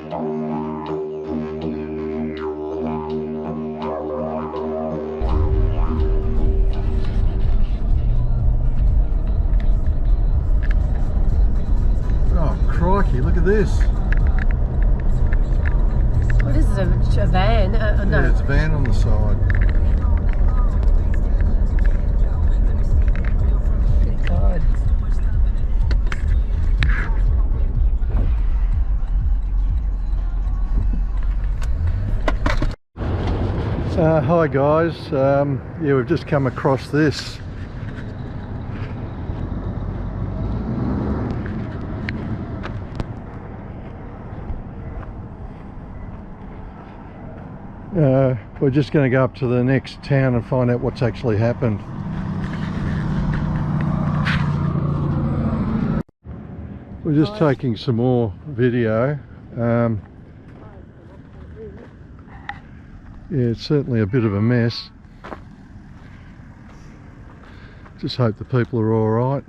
Crikey, look at this. What is it, a van? No. Yeah, it's a van on the side. Good God. Hi guys, yeah, we've just come across this. We're just going to go up to the next town and find out what's actually happened. We're just taking some more video. Yeah, it's certainly a bit of a mess. Just hope the people are all right.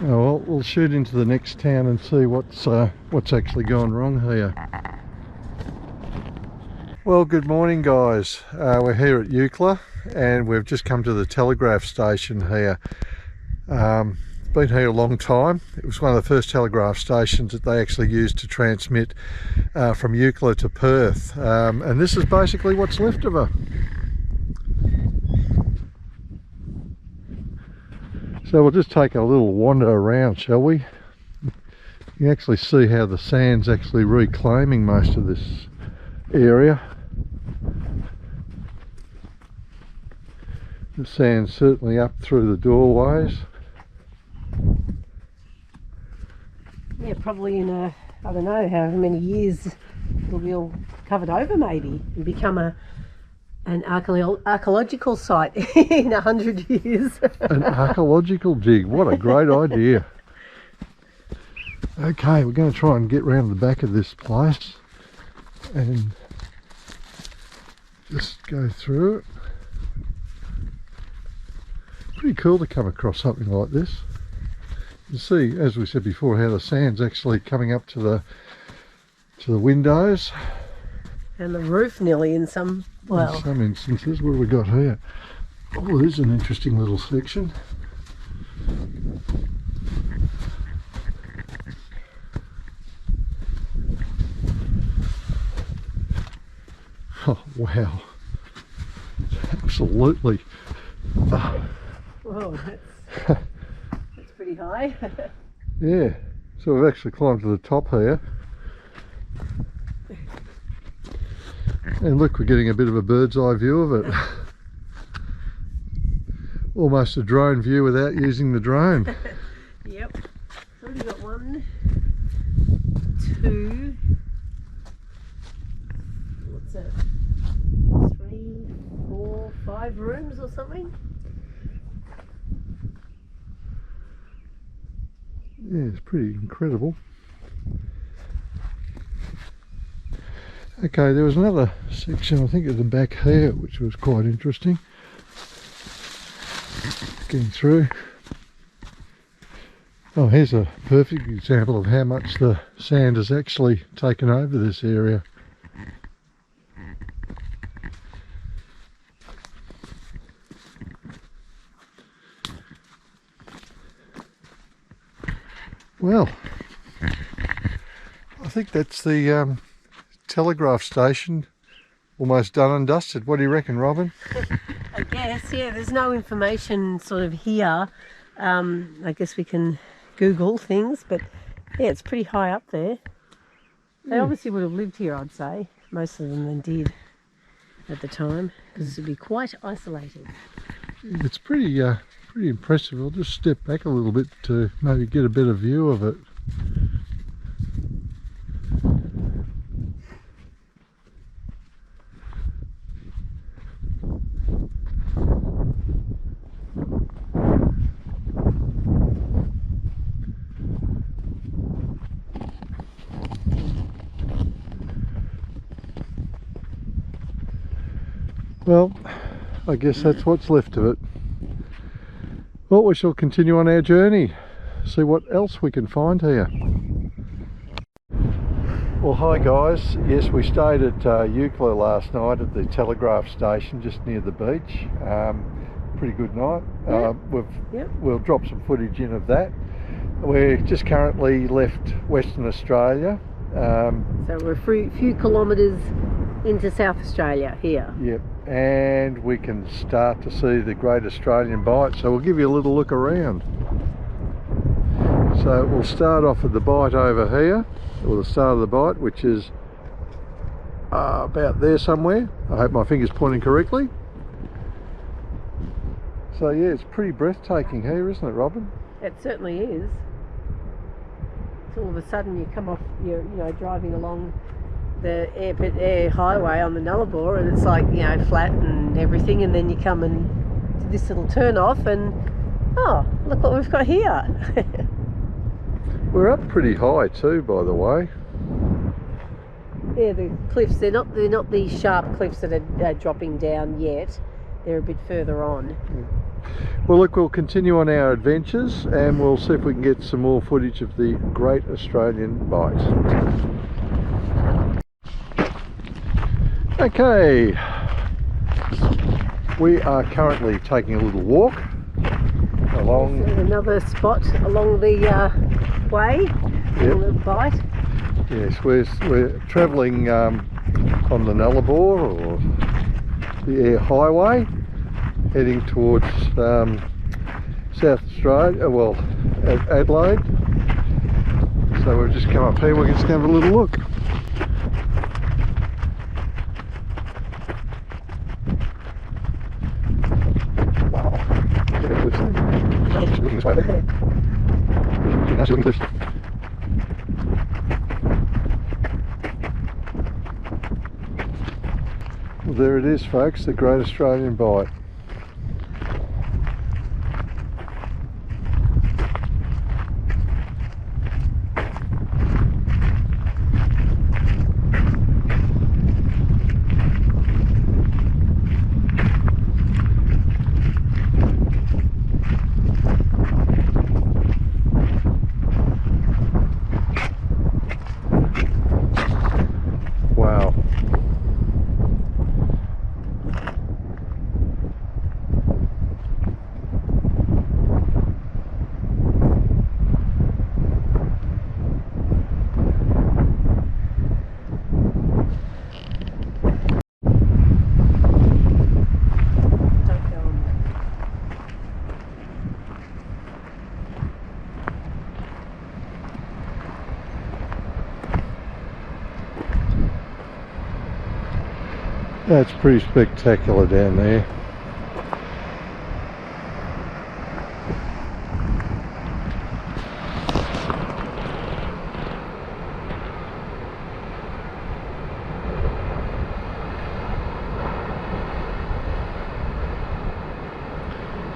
Oh, well, we'll shoot into the next town and see what's actually gone wrong here. Well, good morning guys. We're here at Eucla and we've just come to the Telegraph station here. Been here a long time. It was one of the first telegraph stations that they actually used to transmit from Eucla to Perth, and this is basically what's left of her. So we'll just take a little wander around, shall we? You can actually see how the sand's actually reclaiming most of this area. The sand's certainly up through the doorways. Yeah, probably in I don't know, however many years it'll be all covered over maybe and become an archaeological site in 100 years. An archaeological dig, what a great idea. Okay, we're going to try and get round the back of this place and just go through it. Pretty cool to come across something like this. You see, as we said before, how the sand's actually coming up to the windows. And the roof nearly in some, well, in some instances. What have we got here? Oh, there's an interesting little section. Oh wow, absolutely. Whoa, that's pretty high. Yeah, so we've actually climbed to the top here. And look, we're getting a bit of a bird's eye view of it. Almost a drone view without using the drone. Yep. So we've got 1, 2, what's that? 3, 4, 5 rooms or something? Yeah, it's pretty incredible. Okay, there was another section, I think at the back here, which was quite interesting. Getting through. Oh, here's a perfect example of how much the sand has actually taken over this area. Well, I think that's the Telegraph station almost done and dusted. What do you reckon, Robyn? I guess, yeah, there's no information sort of here. I guess we can Google things, but yeah, it's pretty high up there. They obviously would have lived here, I'd say. Most of them did at the time, because it would be quite isolated. It's pretty impressive. I'll just step back a little bit to maybe get a better view of it. Well, I guess that's what's left of it. Well, we shall continue on our journey, see what else we can find here. Well, hi guys. Yes, we stayed at Eucla last night at the Telegraph station just near the beach. Pretty good night. We'll drop some footage in of that. We're just currently left Western Australia. So we're a few kilometres into South Australia here. Yep, and we can start to see the Great Australian Bight, so we'll give you a little look around. So we'll start off at the bight over here, or the start of the bight, which is about there somewhere. I hope my finger's pointing correctly. So yeah, it's pretty breathtaking here, isn't it, Robyn? It certainly is. So all of a sudden you come off, you're driving along the Eyre highway on the Nullarbor, and it's like, flat and everything, and then you come and to this little turn off, and oh, look what we've got here. We're up pretty high too, by the way. Yeah, the cliffs, they're not the sharp cliffs that are dropping down yet. They're a bit further on. Well, look, we'll continue on our adventures and we'll see if we can get some more footage of the Great Australian Bight. Okay, we are currently taking a little walk along. There's another spot along the way, along the Bight. Yes, we're travelling on the Nullarbor, or the Eyre Highway, heading towards South Australia, well, Adelaide. So we've just come up here, we're just going to have a little look. Well, there it is, folks, the Great Australian Bight. Wow. That's pretty spectacular down there.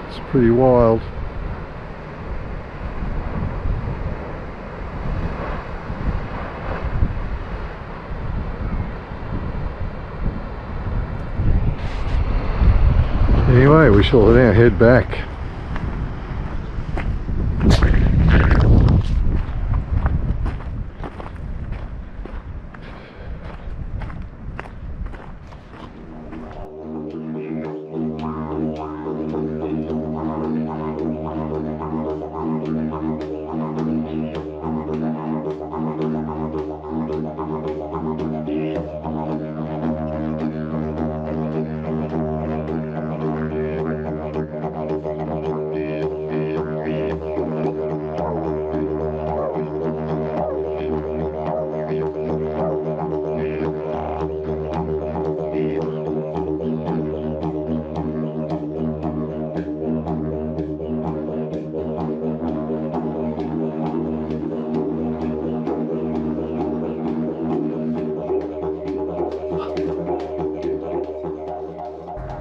It's pretty wild. Anyway, we shall now head back.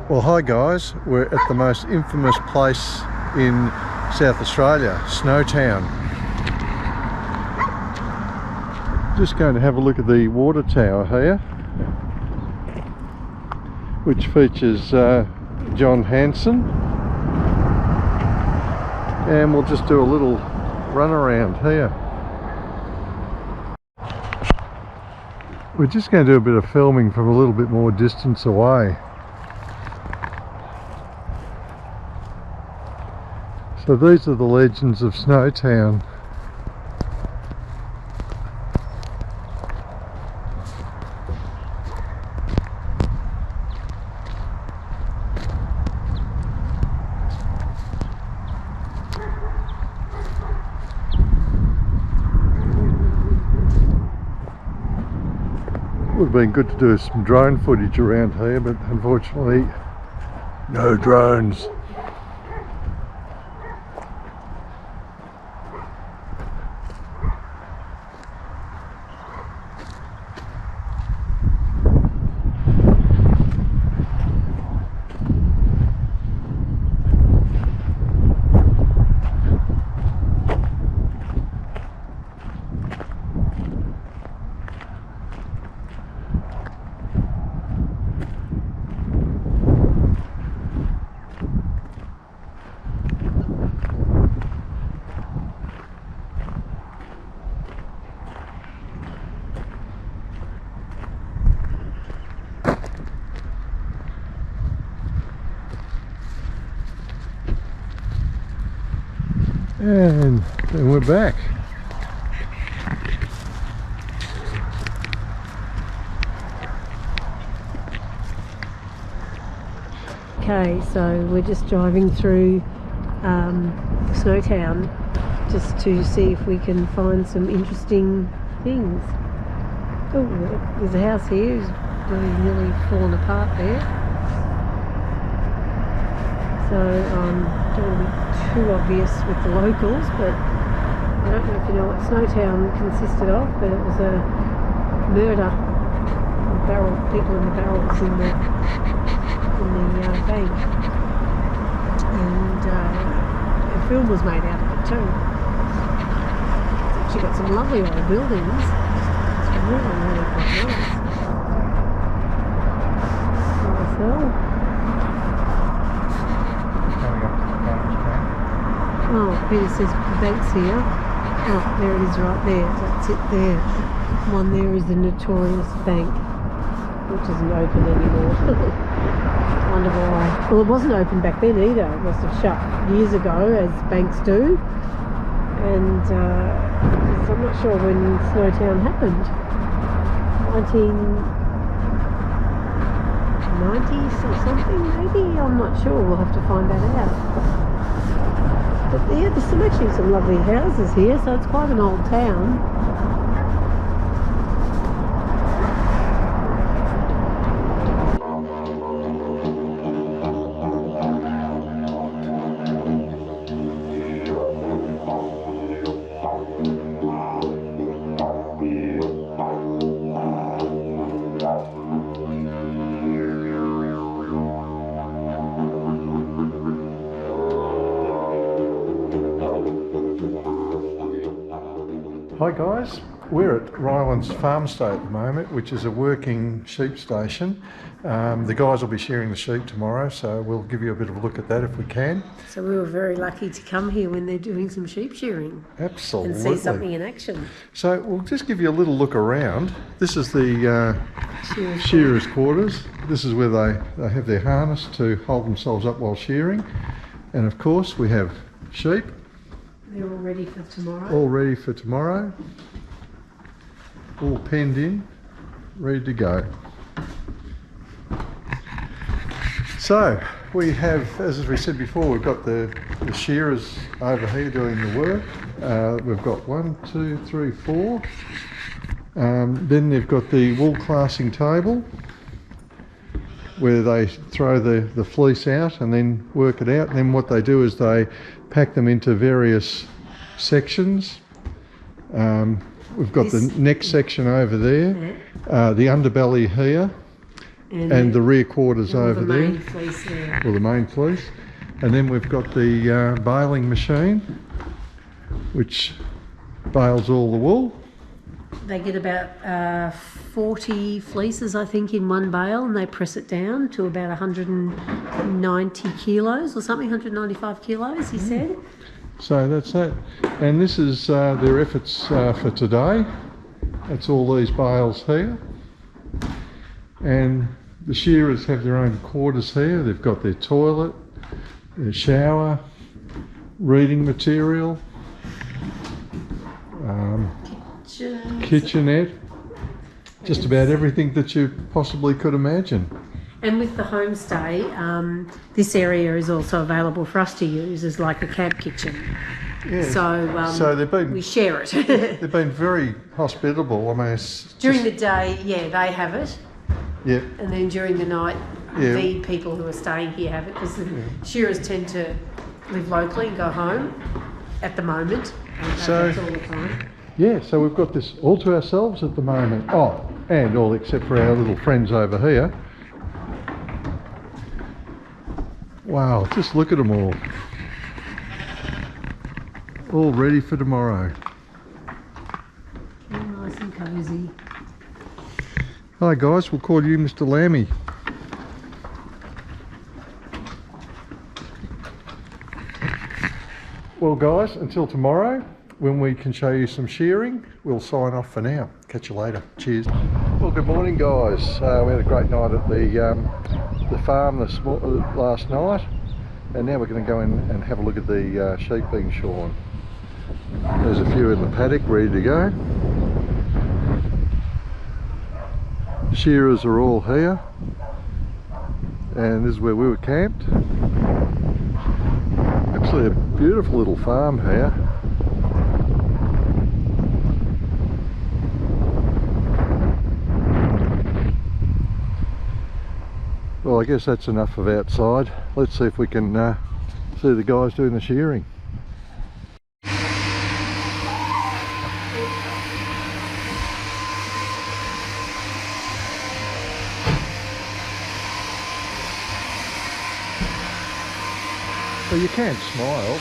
Well, hi guys, we're at the most infamous place in South Australia, Snowtown. Just going to have a look at the water tower here, which features John Hanson, and we'll just do a little run around here. We're just going to do a bit of filming from a little bit more distance away. So these are the legends of Snowtown. Would have been good to do some drone footage around here, but unfortunately no drones. And then we're back. Okay, so we're just driving through Snowtown just to see if we can find some interesting things. Oh, there's a house here who's really nearly fallen apart there. So don't want to be too obvious with the locals, but I don't know if you know what Snowtown consisted of, but it was a murder of people in the barrels in the bank, and a film was made out of it too. It's actually got some lovely old buildings. It's really, really quite nice. So, oh, Peter says the bank's here. Oh, there it is right there. That's it there. One there is the notorious bank, which isn't open anymore. Wonder why. Well, it wasn't open back then either. It must have shut years ago, as banks do. And I'm not sure when Snowtown happened. 1990s or something, maybe? I'm not sure. We'll have to find that out. But yeah, there's actually some lovely houses here, so it's quite an old town. Hi guys, we're at Ryelands Farmstay at the moment, which is a working sheep station. The guys will be shearing the sheep tomorrow, so we'll give you a bit of a look at that if we can. So we were very lucky to come here when they're doing some sheep shearing. Absolutely. And see something in action. So we'll just give you a little look around. This is the shearers' quarters. This is where they have their harness to hold themselves up while shearing. And of course we have sheep. They're all ready for tomorrow. All ready for tomorrow. All penned in, ready to go. So we have, as we said before, we've got the shearers over here doing the work. We've got 1, 2, 3, 4. Then they've got the wool classing table where they throw the fleece out and then work it out. And then what they do is they pack them into various sections. We've got the neck section over there, the underbelly here, and the rear quarters over there. Or the main fleece. And then we've got the baling machine, which bales all the wool. they get about 40 fleeces, I think, in one bale, and they press it down to about 190 kilos or something, 195 kilos, he said. So that's that. And this is their efforts for today. That's all these bales here. And the shearers have their own quarters here. They've got their toilet, their shower, reading material, kitchenette, just about everything that you possibly could imagine. And with the homestay, this area is also available for us to use as like a camp kitchen. Yeah. So we share it. They've been very hospitable. I mean, during the day, yeah, they have it. Yeah. And then during the night, the people who are staying here have it, because the shearers tend to live locally and go home at the moment. So that's all the time. Yeah, so we've got this all to ourselves at the moment. Oh, and all except for our little friends over here. Wow, just look at them all. All ready for tomorrow. All nice and cosy. Hi guys, we'll call you Mr. Lammy. Well guys, until tomorrow, when we can show you some shearing, we'll sign off for now. Catch you later. Cheers. Well, good morning guys. We had a great night at the farm last night, and now we're going to go in and have a look at the sheep being shorn. There's a few in the paddock ready to go. Shearers are all here, and this is where we were camped. Actually a beautiful little farm here. Well, I guess that's enough of outside. Let's see if we can see the guys doing the shearing. Well, you can't smile.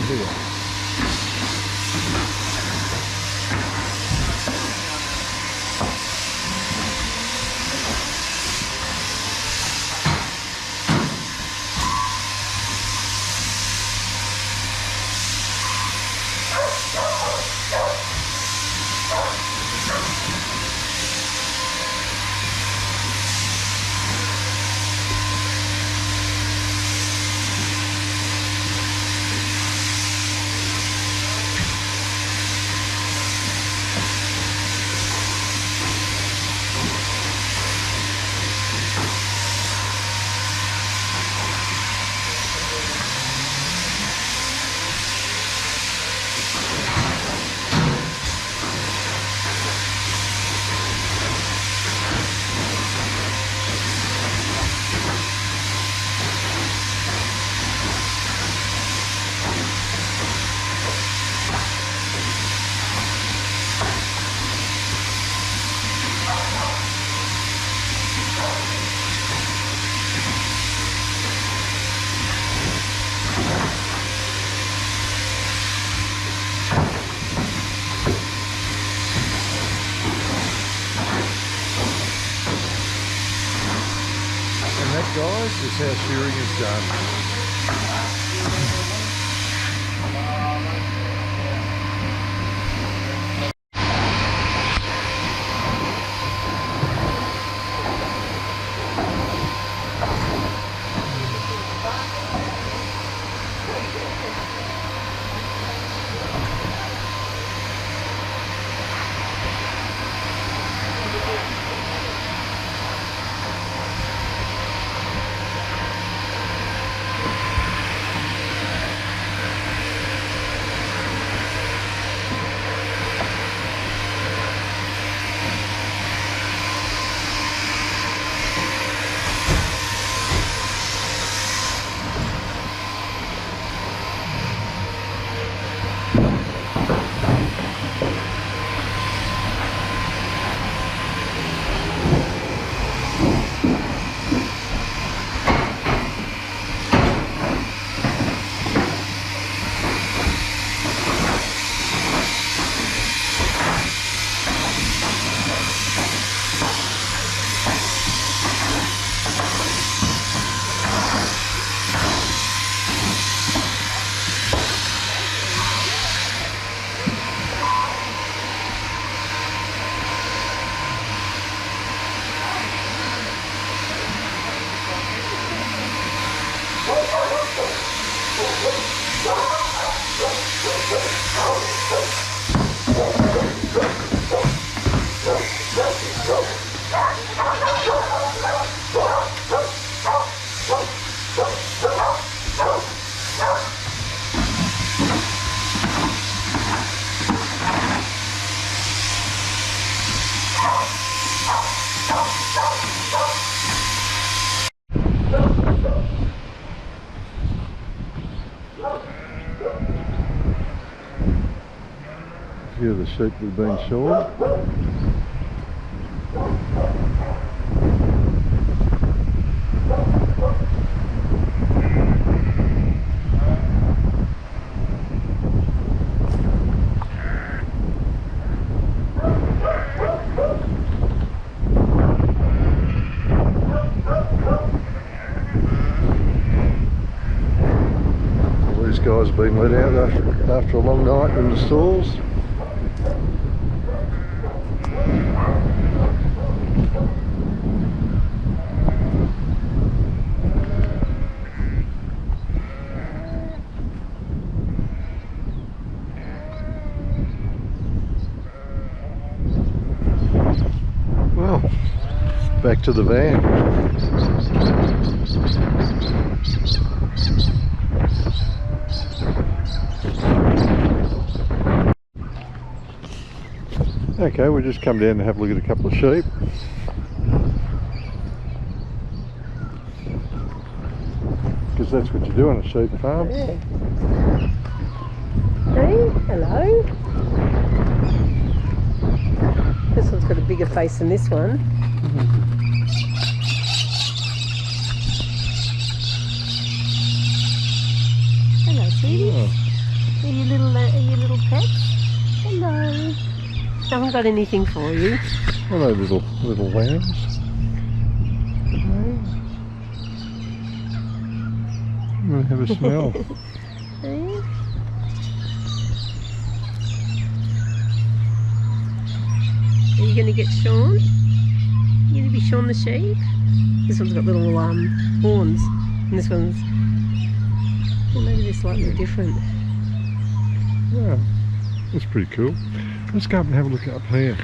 Here. Guys, this is how shearing is done. A few of the sheep that have been shorn. These guys have been let out after a long night in the stalls. Well, back to the van. Okay, we'll just come down and have a look at a couple of sheep. Because that's what you do on a sheep farm. Yeah. Hey, hello. This one's got a bigger face than this one. Hello, sweetie. Oh. Are you little pets? Hello. I haven't got anything for you. Hello, little lambs. I'm going to have a smell. Hey. Are you going to get shorn? You going to be shorn the sheep? This one's got little horns, and this one's, well, maybe they're slightly different. Yeah, that's pretty cool. Let's go up and have a look up here.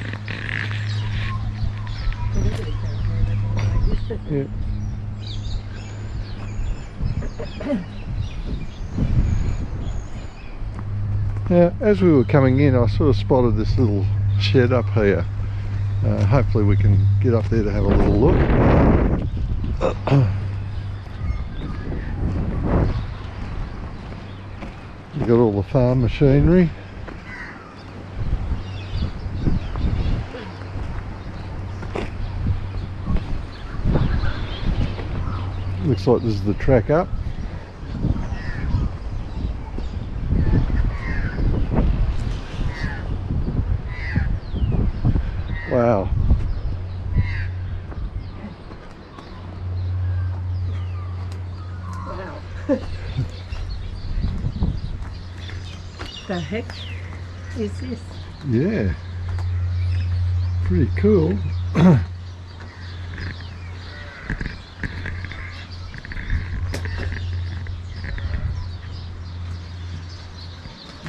Yeah. Now, as we were coming in, I sort of spotted this little shed up here. Hopefully we can get up there to have a little look. You've got all the farm machinery. Looks like this is the track up. Wow. Wow. The heck is this? Yeah. Pretty cool.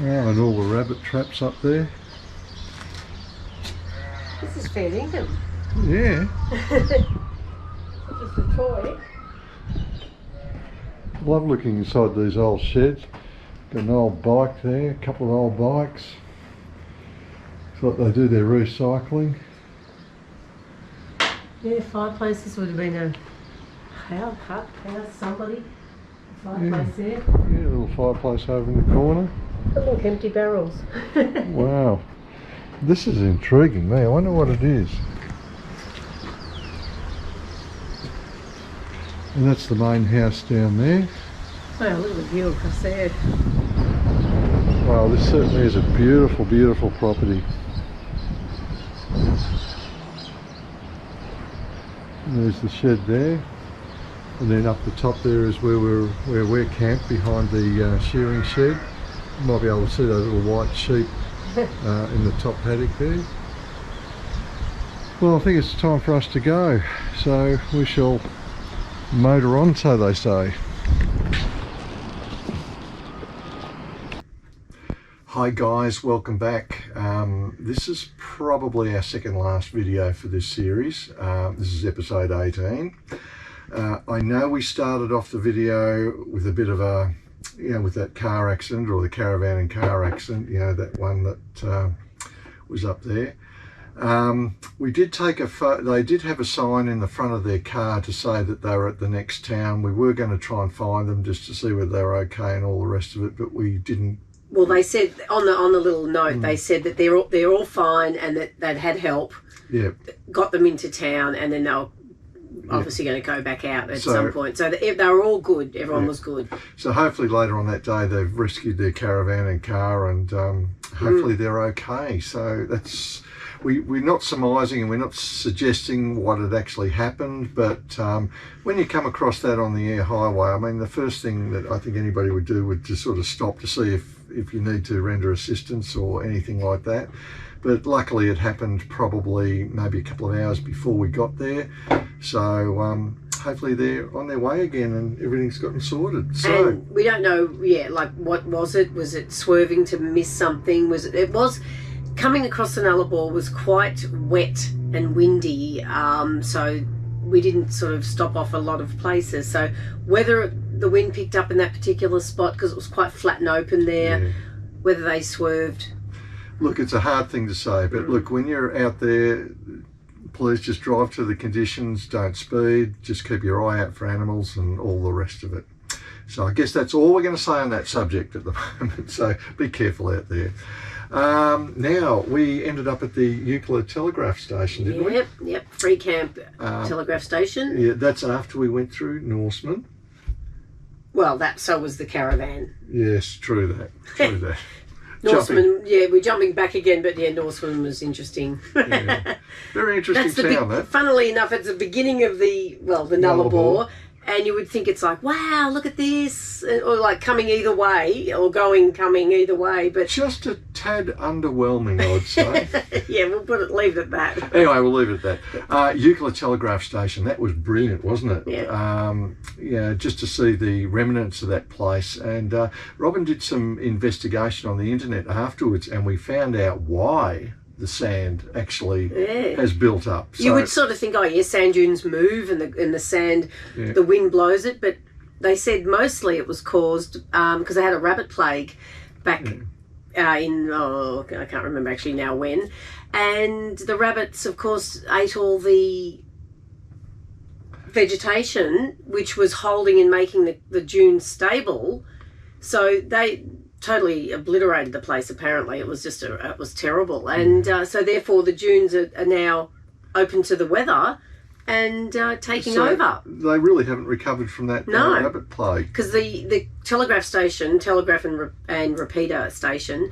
Oh, and all the rabbit traps up there. This is fair income. Yeah. Just a toy. Love looking inside these old sheds. Got an old bike there, a couple of old bikes. It's like they do their recycling. Yeah, fireplace. This would have been a house, somebody. Fireplace there. Yeah, a little fireplace over in the corner. Look, empty barrels. Wow. This is intriguing me. I wonder what it is. And that's the main house down there. Wow, look at the view across there. Wow, this certainly is a beautiful, beautiful property. And there's the shed there. And then up the top there is where we're camped, behind the shearing shed. You might be able to see those little white sheep in the top paddock there. Well, I think it's time for us to go, so we shall motor on, so they say. Hi guys, welcome back. This is probably our second last video for this series. This is episode 18. I know we started off the video with a bit of a, with that car accident, or the caravan and car accident, that one that was up there. We did take they did have a sign in the front of their car to say that they were at the next town. We were going to try and find them just to see whether they were okay and all the rest of it, but we didn't. Well, they said on the little note, they said that they're all fine and that they'd had help. Yeah. Got them into town, and then they were obviously going to go back out at some point. So they were all good. Everyone was good. So hopefully later on that day they've rescued their caravan and car, and hopefully they're okay. So that's. We're not surmising and we're not suggesting what had actually happened, but when you come across that on the Eyre highway, I mean, the first thing that I think anybody would do would just sort of stop to see if you need to render assistance or anything like that. But luckily it happened probably maybe a couple of hours before we got there. So hopefully they're on their way again and everything's gotten sorted. So and we don't know, like what was it? Was it swerving to miss something? It was coming across the Nullarbor was quite wet and windy, so we didn't sort of stop off a lot of places. So whether the wind picked up in that particular spot because it was quite flat and open there, whether they swerved. Look, it's a hard thing to say, but look, when you're out there, please just drive to the conditions, don't speed, just keep your eye out for animals and all the rest of it. So I guess that's all we're going to say on that subject at the moment, so be careful out there. Now, we ended up at the Eucla Telegraph Station, didn't we? Yep, free camp telegraph station. Yeah, that's after we went through Norseman. Well, so was the caravan. Yes, true that. Norseman, we're jumping back again, but Norseman was interesting. Very interesting town, funnily enough, it's the beginning of the Nullarbor. And you would think it's like, wow, look at this, or like coming either way, or coming either way, but just a tad underwhelming, I'd say. we'll leave it at that. Anyway, we'll leave it at that. Eucla Telegraph Station, that was brilliant, wasn't it? Yeah. Just to see the remnants of that place. And Robyn did some investigation on the internet afterwards, and we found out why the sand actually has built up. So, you would sort of think, sand dunes move and the sand, the wind blows it, but they said mostly it was caused because they had a rabbit plague back I can't remember actually now when, and the rabbits of course ate all the vegetation which was holding and making the dunes stable, so they totally obliterated the place. Apparently it was just it was terrible, and so therefore the dunes are now open to the weather and taking over. They really haven't recovered from that rabbit plague, because the telegraph and repeater station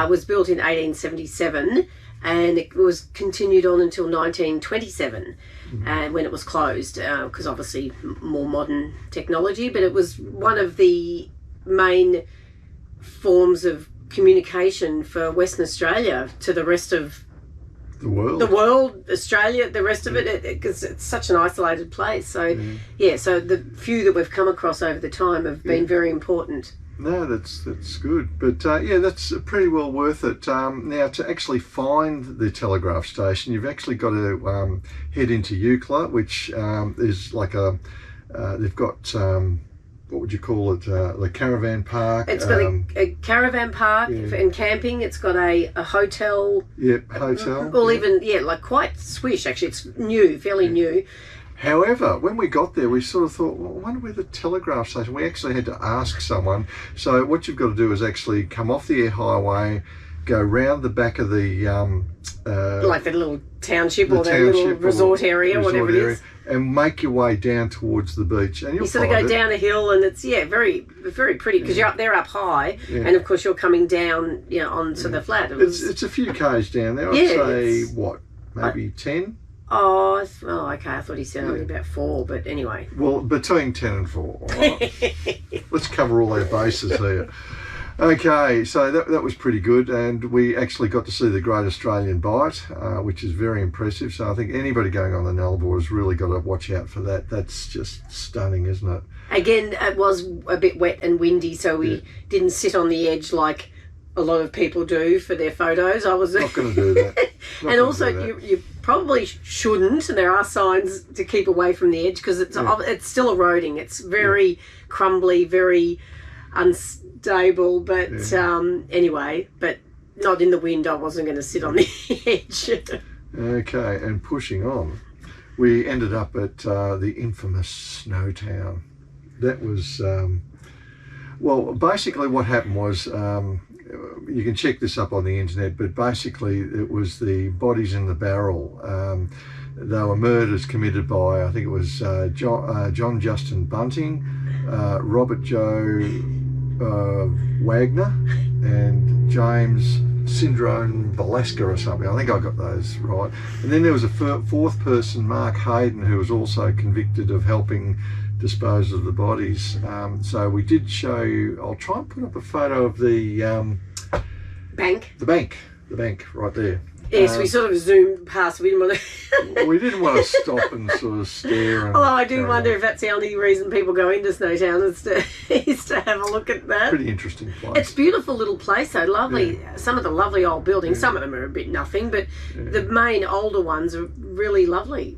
was built in 1877 and it was continued on until 1927 when it was closed, because obviously more modern technology, but it was one of the main forms of communication for Western Australia to the rest of the world, Australia, the rest of it, because it's such an isolated place. So so the few that we've come across over the time have been very important. No, that's good, but that's pretty well worth it. Now, to actually find the telegraph station, you've actually got to head into Eucla, which is like they've got what would you call it? The caravan park. It's got a caravan park and camping. It's got a hotel. Yep, hotel. Or even, like quite swish, actually. It's new, fairly new. However, when we got there, we sort of thought, well, I wonder where the telegraph station. We actually had to ask someone. So what you've got to do is actually come off the Eyre highway, go round the back of the like the little township or the little resort area, whatever it is, and make your way down towards the beach. And you sort of go down a hill, and it's very, very pretty because they're up high, and of course you're coming down, onto the flat. It's a few k's down there. I'd say maybe 10. Oh, okay. I thought he said only about 4, but anyway. Well, between 10 and 4. All right. Let's cover all our bases here. Okay, so that was pretty good, and we actually got to see the Great Australian Bight, which is very impressive. So I think anybody going on the Nullarbor has really got to watch out for that. That's just stunning, isn't it? Again, it was a bit wet and windy, so we didn't sit on the edge like a lot of people do for their photos. I was not going to do that. And also, you probably shouldn't, and there are signs to keep away from the edge because it's still eroding. It's very crumbly, very unstable, but anyway, but not in the wind. I wasn't going to sit on the edge. Okay, and pushing on, we ended up at the infamous Snow Town. That was, well, basically what happened was, you can check this up on the internet, but basically it was the bodies in the barrel. They were murders committed by, I think it was John Justin Bunting, Robert Joe Wagner, and James Syndrome Valassakis or something. I think I got those right. And then there was a fourth person, Mark Haydon, who was also convicted of helping dispose of the bodies. So we did show you, I'll try and put up a photo of the bank. The bank right there. Yes, we sort of zoomed past. We didn't want to. We didn't want to stop and sort of stare. And although I do wonder if that's the only reason people go into Snowtown is to have a look at that. Pretty interesting place. It's a beautiful little place, though. Lovely. Yeah. Some of the lovely old buildings. Yeah. Some of them are a bit nothing, but the main older ones are really lovely.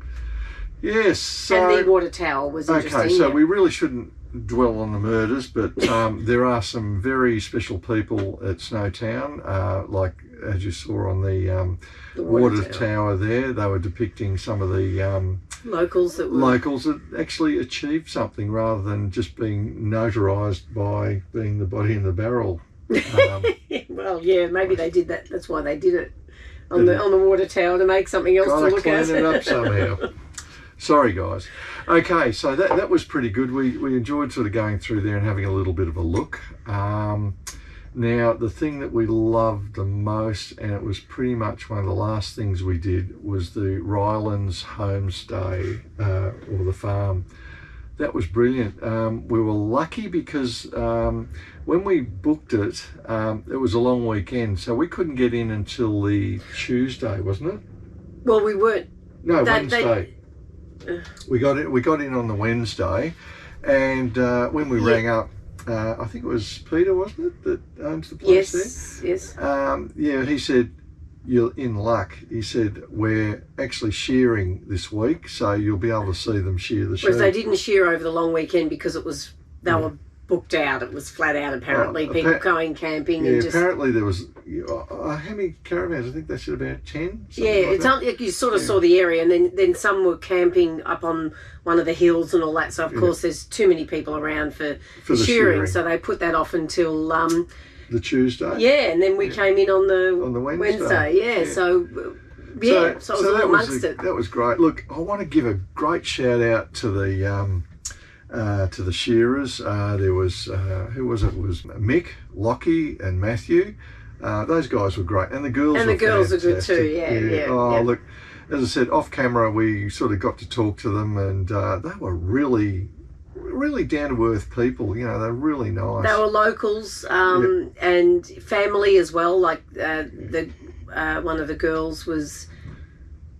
Yes. So, and the water tower was interesting. Okay, so we really shouldn't dwell on the murders, but there are some very special people at Snowtown, like as you saw on the water tower there. They were depicting some of the locals that actually achieved something rather than just being notarized by being the body in the barrel. Well, yeah, maybe they did that. That's why they did it on the water tower, to make something else to look at. Clean it up somehow. Sorry, guys. Okay, so that was pretty good. We enjoyed sort of going through there and having a little bit of a look. Now, the thing that we loved the most, and it was pretty much one of the last things we did, was the Ryelands homestay, or the farm. That was brilliant. We were lucky because when we booked it, it was a long weekend, so we couldn't get in until the Tuesday, wasn't it? Well, we weren't. No, Wednesday. We got in on the Wednesday, and when we rang up, I think it was Peter, wasn't it, that owns the place there? Yes. Yeah, he said, you're in luck. He said, we're actually shearing this week, so you'll be able to see them shear the sheep. Whereas they didn't shear over the long weekend because they were booked out. It was flat out, apparently. People going camping. Yeah, and just... apparently there was, how many caravans? I think they said about 10. Yeah, it's like you sort of saw the area, and then some were camping up on one of the hills and all that. So, of course, there's too many people around for the shearing. So they put that off until... the Tuesday? Yeah, and then we came in on the Wednesday. Yeah, so I was all amongst it. That was great. Look, I want to give a great shout out to the shearers. There was, who was it? It was Mick, Lockie and Matthew. Those guys were great. And the girls were fantastic. Are good too, yeah. Oh, look, as I said, off camera, we sort of got to talk to them, and they were really down-to-earth people. You know, they're really nice. They were locals, and family as well. Like one of the girls was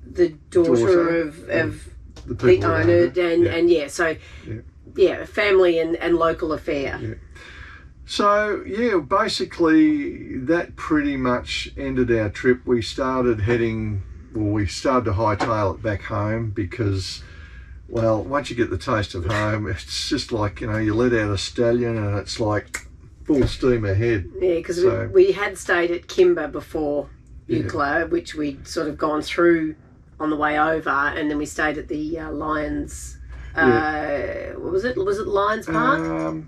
the daughter of the owner, so family and local affair. Yeah. So basically that pretty much ended our trip. We started to hightail it back home because, well, once you get the taste of home, it's just like, you let out a stallion and it's like full steam ahead. Yeah, because we had stayed at Kimber before Eucla, which we'd sort of gone through on the way over, and then we stayed at the Lions. What was it? Was it Lions Park?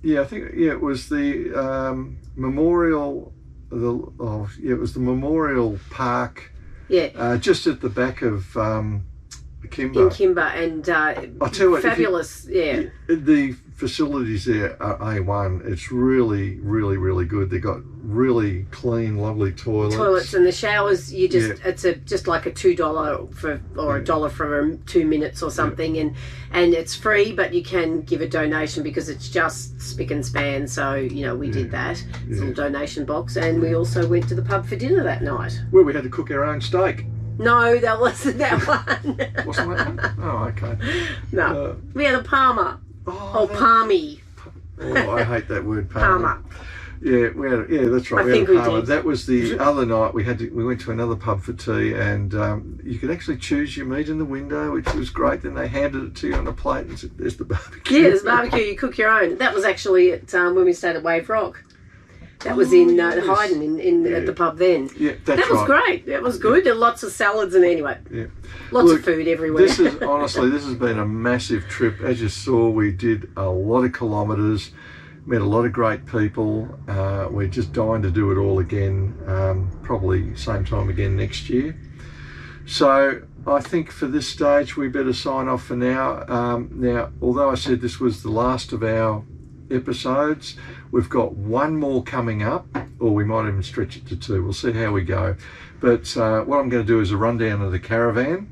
I think it was the Memorial. It was the Memorial Park. Yeah. Just at the back of Kimber. In Kimber, and I'll tell you what, fabulous. The facilities there are A1. It's really, really, really good. They got really clean, lovely toilets. And the showers, it's just like a $2 or $1 for 2 minutes or something, and it's free, but you can give a donation because it's just spick and span. So we did that. It's a little donation box, and we also went to the pub for dinner that night. Where we had to cook our own steak. No, that wasn't that one. Wasn't that one? Oh, okay. No, we had a Palmer. Palmy. Oh, I hate that word, Palmer. Yeah, that's right. I think we did. That was the other night. We went to another pub for tea, and you could actually choose your meat in the window, which was great. Then they handed it to you on a plate and said, "There's the barbecue." Yeah, there's barbecue. You cook your own. That was actually at when we stayed at Wave Rock. That was in Haydon at the pub then. Yeah, that's that was right. great. That was good. And lots of salads and anyway. Yeah. Lots of food everywhere. This is honestly, this has been a massive trip. As you saw, we did a lot of kilometres, met a lot of great people. We're just dying to do it all again, probably same time again next year. So I think for this stage we better sign off for now. Now, although I said this was the last of our episodes, we've got one more coming up, or we might even stretch it to 2. We'll see how we go. But what I'm going to do is a rundown of the caravan,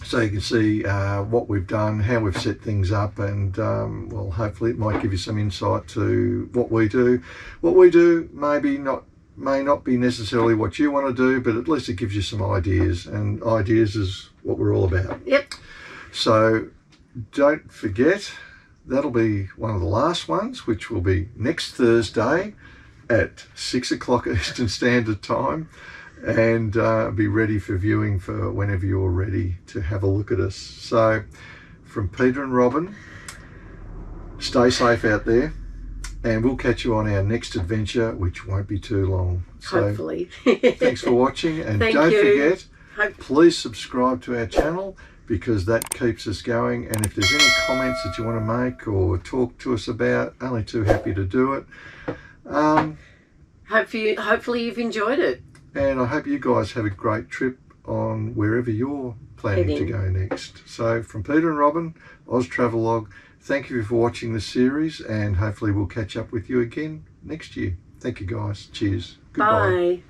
so you can see what we've done, how we've set things up, and well, hopefully it might give you some insight to what we do. What we do may not be necessarily what you want to do, but at least it gives you some ideas, and ideas is what we're all about. Yep. So don't forget, that'll be one of the last ones, which will be next Thursday at 6 o'clock Eastern Standard Time, and be ready for viewing for whenever you're ready to have a look at us. So from Peter and Robyn, stay safe out there, and we'll catch you on our next adventure, which won't be too long. So hopefully. Thanks for watching, and Thank don't you. forget, please subscribe to our channel, because that keeps us going. And if there's any comments that you want to make or talk to us about, only too happy to do it. Hopefully you've enjoyed it. And I hope you guys have a great trip on wherever you're planning to go next. So from Peter and Robyn, Oz Travelog, thank you for watching this series, and hopefully we'll catch up with you again next year. Thank you guys. Cheers. Goodbye. Bye.